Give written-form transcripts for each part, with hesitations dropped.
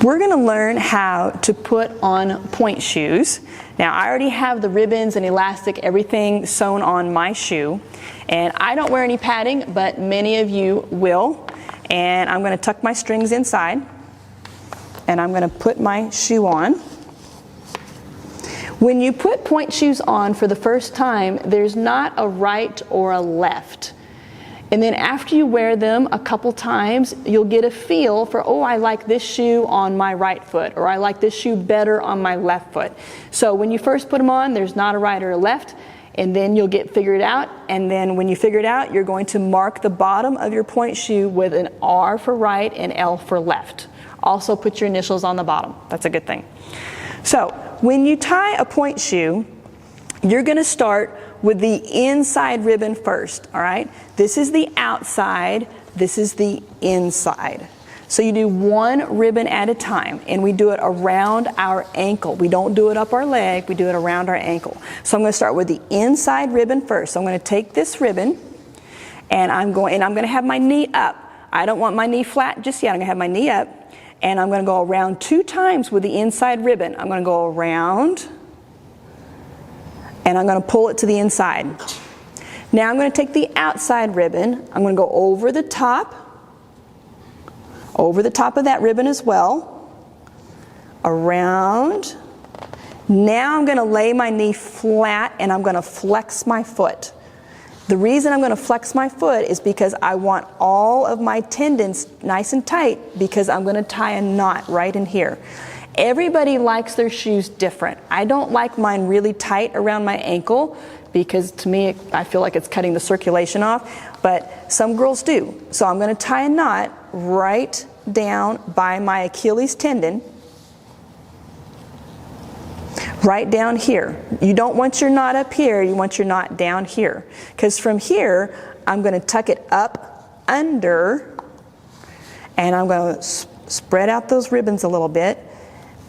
We're going to learn how to put on pointe shoes. Now, I already have the ribbons and elastic, everything sewn on my shoe, and I don't wear any padding, but many of you will. And I'm going to tuck my strings inside, and I'm going to put my shoe on. When you put pointe shoes on for the first time, there's not a right or a left. And then after you wear them a couple times, you'll get a feel for, oh, I like this shoe on my right foot, or I like this shoe better on my left foot. So when you first put them on, there's not a right or a left, and then you'll get figured out. And then when you figure it out, you're going to mark the bottom of your pointe shoe with an R for right and L for left. Also put your initials on the bottom. That's a good thing. So when you tie a pointe shoe, you're going to start with the inside ribbon first, all right? This is the outside, this is the inside. So you do one ribbon at a time, and we do it around our ankle. We don't do it up our leg, we do it around our ankle. So I'm going to start with the inside ribbon first. So I'm going to take this ribbon, and I'm going to have my knee up. I don't want my knee flat just yet. I'm going to have my knee up, and I'm going to go around 2 times with the inside ribbon. I'm going to go around, and I'm going to pull it to the inside. Now I'm going to take the outside ribbon. I'm going to go over the top of that ribbon as well, around. Now I'm going to lay my knee flat, and I'm going to flex my foot. The reason I'm going to flex my foot is because I want all of my tendons nice and tight, because I'm going to tie a knot right in here. Everybody likes their shoes different. I don't like mine really tight around my ankle, because to me, I feel like it's cutting the circulation off, but some girls do. So I'm going to tie a knot right down by my Achilles tendon, right down here. You don't want your knot up here, you want your knot down here. Because from here, I'm going to tuck it up under, and I'm going to spread out those ribbons a little bit,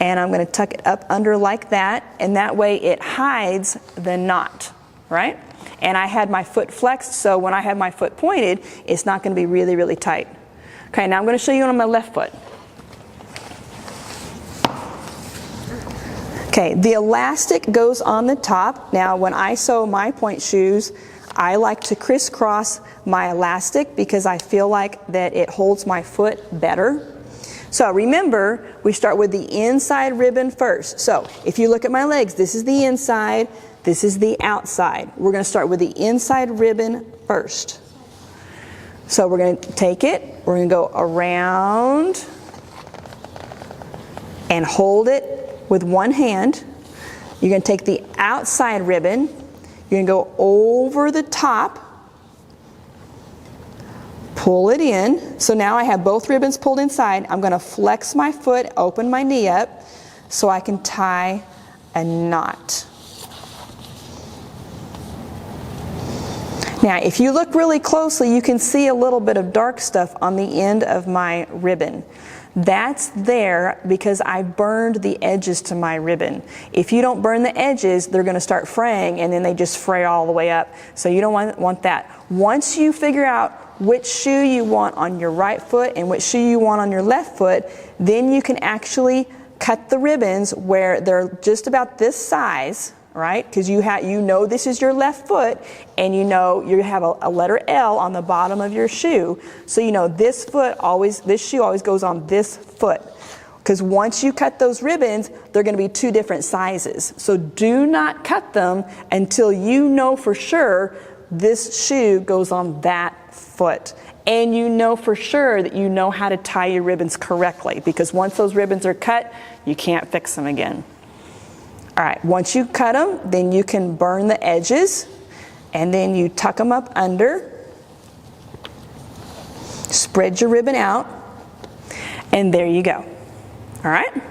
and I'm going to tuck it up under like that, and that way it hides the knot, right? And I had my foot flexed, so when I have my foot pointed, it's not going to be really, really tight. Okay, now I'm going to show you on my left foot. Okay, the elastic goes on the top. Now when I sew my pointe shoes, I like to crisscross my elastic because I feel like that it holds my foot better. So remember, we start with the inside ribbon first. So if you look at my legs, this is the inside, this is the outside. We're going to start with the inside ribbon first. So we're going to take it, we're going to go around and hold it with one hand. You're going to take the outside ribbon, you're going to go over the top, pull it in. So now I have both ribbons pulled inside. I'm going to flex my foot, open my knee up, so I can tie a knot. Now, if you look really closely, you can see a little bit of dark stuff on the end of my ribbon. That's there because I burned the edges to my ribbon. If you don't burn the edges, they're going to start fraying, and then they just fray all the way up. So you don't want that. Once you figure out which shoe you want on your right foot and which shoe you want on your left foot, then you can actually cut the ribbons where they're just about this size, right? Because you know this is your left foot, and you know you have a letter L on the bottom of your shoe, so you know this shoe always goes on this foot. Because once you cut those ribbons, they're going to be 2 different sizes. So do not cut them until you know for sure this shoe goes on that foot. And you know for sure that you know how to tie your ribbons correctly, because once those ribbons are cut, you can't fix them again. All right, once you cut them, then you can burn the edges, and then you tuck them up under, spread your ribbon out, and there you go. All right?